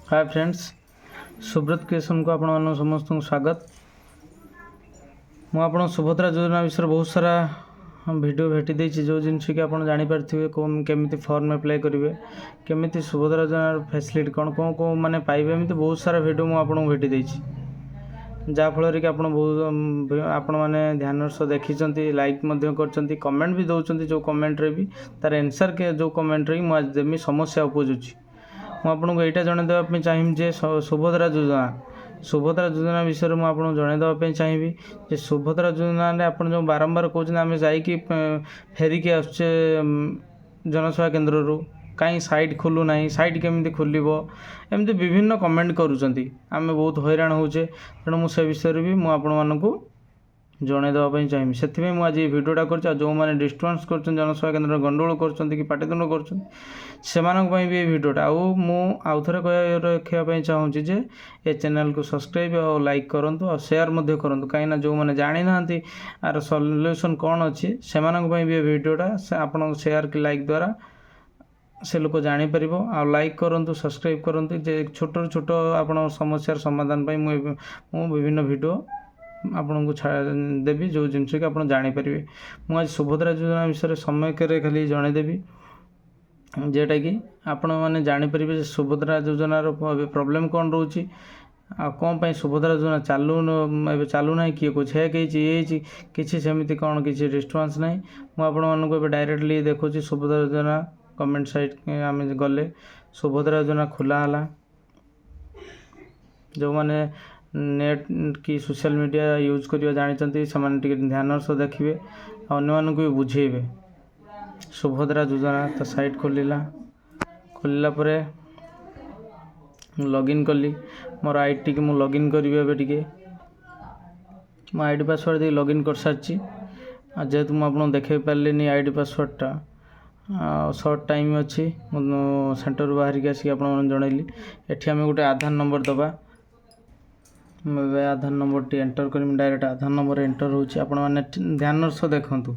Hi friends, Subrat creation को आपण समस्त स्वागत। मुझे सुभद्रा योजना विषय बहुत सारा वीडियो भेटी देछि जो जिनस कि आप जानीपारे केमी फॉर्म अप्लाई करेंगे, केमी सुभद्रा योजना फैसिलिटी कौन कौन कौन मैंने पाइबे, एमती बहुत सारा वीडियो मुझे भेटी देछि जहाँफल कि आप मैंने ध्यान सह देखी लाइक कर कमेंट भी दौरान जो कमेंट्रे भी तार एनसर के जो कमेंट्रे मुझे देमी समस्या उपजुची। मुझे यहाँ जनईदेवाई चाहिए जे सुभद्रा योजना विषय में आपको जनईदेवाई चाहिए जे सुभद्रा योजना आप जो बारंबार कहते आम जाकि फेरिकी आसुचे जनसेवा केन्द्र रू कहीं साइट खोलू ना, साइट केमी खोल एमती विभिन्न कमेंट करुँच आम बहुत हैरान होचे। तेणु मुझे विषय भी मुझे जनईदेवाई चाहिए से मुझे ये भिडटा कर जो मैंने डिस्टर्बांस कर जनसेवा केन्द्र गंडगोल कर पाटितुंड कर भी ये भिडटा आउ थे रखापी चाहूँगी जे ये चैनल को सब्सक्राइब और लाइक करूँ और शेयर करूँ कहीं जो मैंने जानी ना आर सल्यूशन कौन अच्छी से भी ये भिडटा आप शेयर कि लाइक द्वारा से लोक जापर आ लाइक करूँ सब्सक्राइब करूँ जे छोट छोट आप समस्यार समाधान मु विभिन्न वीडियो आपन को देवी जो जिनस कि आप जापर। मुझे आज सुभद्रा योजना विषय समय खाली जनईदेवी जेटा कि आपण मैंने जापर सुभद्रा योजनार प्रोब्लेम कौन रोचे आ कौन पाई सुभद्रा योजना चालू ना किए कुछ है कही किसी सेमती कौन किसी डिस्टर्बांस ना मुझे डायरेक्टली देखो सुभद्रा योजना गवर्नमेंट साइट आम गले सुभद्रा योजना खोला जो मैंने नेट कि सोशल मीडिया यूज करवा जानते से ध्यान सह देखिए अन्य भी बुझेबे। सुभद्रा योजना तो साइट खोलला लॉगिन कली मोर आईडी की मुझे लॉगिन करी टे मो आईडी पासवर्ड दे लॉगिन कर सारी जेहेतु मुझे देखे पारे आईडी पासवर्डटा सर्ट टाइम अच्छी सेंटर बाहर की आसिक जनइली एटी आम गोटे आधार नंबर दबा आधार नंबर टी एंटर कर डायरेक्ट आधार नंबर एंटर होची आपण माने ध्यान सह देखंतु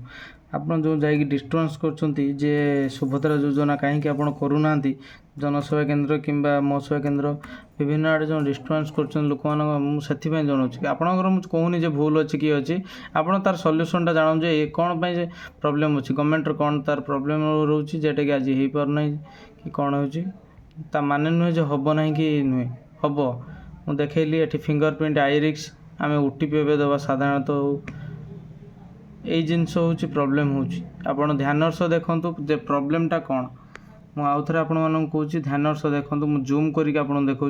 आपन जो जाई डिस्टर्बांस करचंती जे सुभद्रा योजना कहीं आपन करूना जनसेवा केन्द्र किंबा मो सेवा केन्द्र विभिन्न आड़े जो डिस्टर्बांस करचन लोक मान से जनाऊँ आपणकर मुझे कहूनी जे भूल अच्छी कि अच्छी आपड़ तार सल्यूशनटा जानूँ जे कौन पाई प्रॉब्लम अच्छी गवर्नमेंट कौन तार प्रॉब्लम रोचे जेटा कि आज हो पारना कि कौन हो माने नुहे जो हम ना कि नुहे हम मुझे देखली ये फिंगरप्रिंट आईरिक्स आम ओटीपी ए दबा साधारणतः यही जिनस हूँ प्रोब्लेम होपण ध्यान सह देखूँ जे प्रोब्लेमटा कौन मुझे आपण मानक कहूँ ध्यान सह देखूँ मुझे जूम करके देखा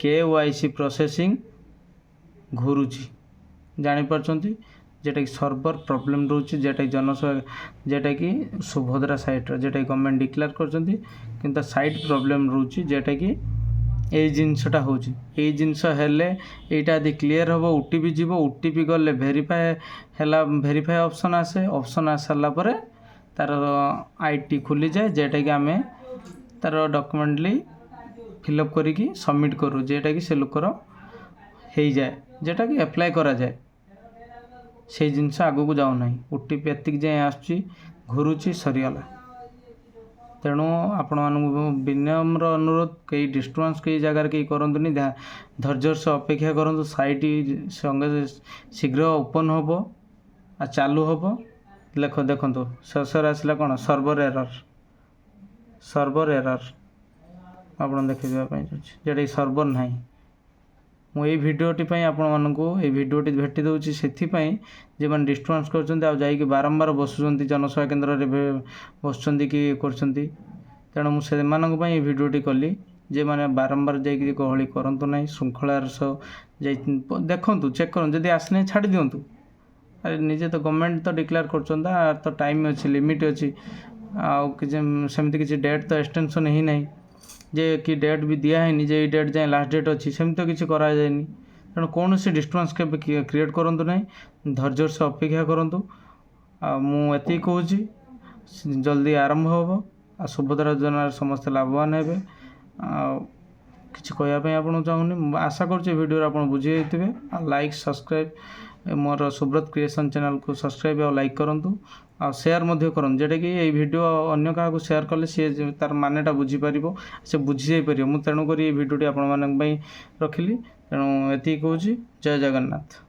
KYC प्रोसेसिंग घुरुची जापर जेटा कि सर्वर प्रॉब्लम रोचे जेटा कि जनसेवा जेटा कि सुभद्रा साइट जेटा कि गवर्नमेंट डिक्लेयर कर साइट प्रॉब्लम रोचे जेटा कि यही जिनसटा हो जिनस हेल्ला यदि क्लीयर हम ओटीपी जीव ओटीपी गले भेरीफाए ऑप्शन आसे ऑप्शन आस सारापर तार आईडी खुली जाए जेटा कि आम तार डॉक्यूमेंटली फिलअप करिकी सबमिट करूँ जेटा कि से लोकर हो जाए जेटा कि अप्लाई करा जाए से जिनस आगू को जाऊना ओटीपी एतिक जाए आसुची घुरुची सरीगला। तेणु आपण मानक विनम्र अनुरोध कई डिस्टर्बांस कई जगार कई करंतुनी धैर्य से अपेक्षा करूँ साइट संगे शीघ्र ओपन हम आ चालू हम देखो शेष आसला कौन सर्वर एरर आप देखापी जेटा सर्वर ना मुझे भिडटी आपको भिडटी भेटी दूसरी से मैंने डिस्टर्बांस कर बारंबार बसुँच जनसेवा केन्द्र में बस कि तेणु मुझे भिडटी कली जे मैंने बारंबार जाकि गहली करूँ ना श्रृंखलार सह देखूँ चेक करूँ जदि आसने छाड़ दिंतु अरे निजे तो गवर्नमेंट तो डिक्लेयर कर तो टाइम अच्छी लिमिट अच्छी आमती किसी डेट तो एक्सटेंशन ही ना जे कि डेट भी दिखाई जे डेट जाए लास्ट डेट अच्छी सेमती तो किसी कराए तेणु कौन से डिस्टर्बांस के क्रिएट करूँ ना धैर्य से अपेक्षा करूँ मुझे कहूँ जल्दी आरंभ हम आ सुभद्रा योजनार समस्त लाभवान हे कि कहवाई आपको चाहूनी आशा कर वीडियो आप बुझे लाइक सब्सक्राइब मोर सुब्रत क्रिएशन चैनल को सब्सक्राइब और लाइक करूँ आ सेयार करूँ जोटा कि ये वीडियो अन्य क्या सेयार कले सी तार मानेटा बुझीपर से बुझी जापर मुझे तेणुक ये भिडियोटी आपण रखिली तेणु एति कहूँ जय जगन्नाथ।